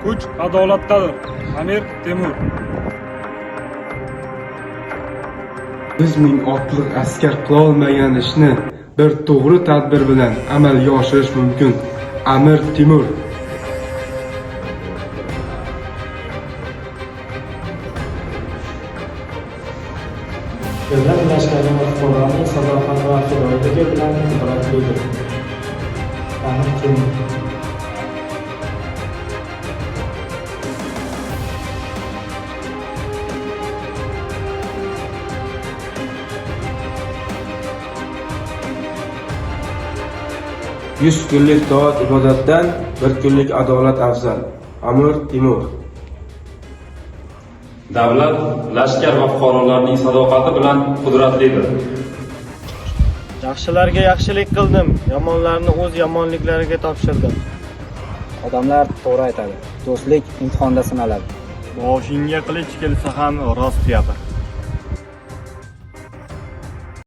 Kuch adolatdadir. Amir Temur. 100 ming otliq askar qilolmagan ishni bir to'g'ri tadbir bilan amalga oshirish mumkin. Amir Temur. Davlat lashkari va fuqaroning sadoqati va fidoyiligi bilan qudratlidir. Amir Temur. Yuz kunlik toat ibodatdan bir kunlik adolat afzal. Amir Temur. Davlat, lashkar va fuqarolarning sadoqati bilan qudratlidir. Yaxshilarga yaxshilik qildim, yomonlarni o'z yomonliklariga topshirdim. Odamlar to'g'ri aytadi. Do'stlik imtihonda sinaladi. Boshingga qilich kelsa ham rost gapir.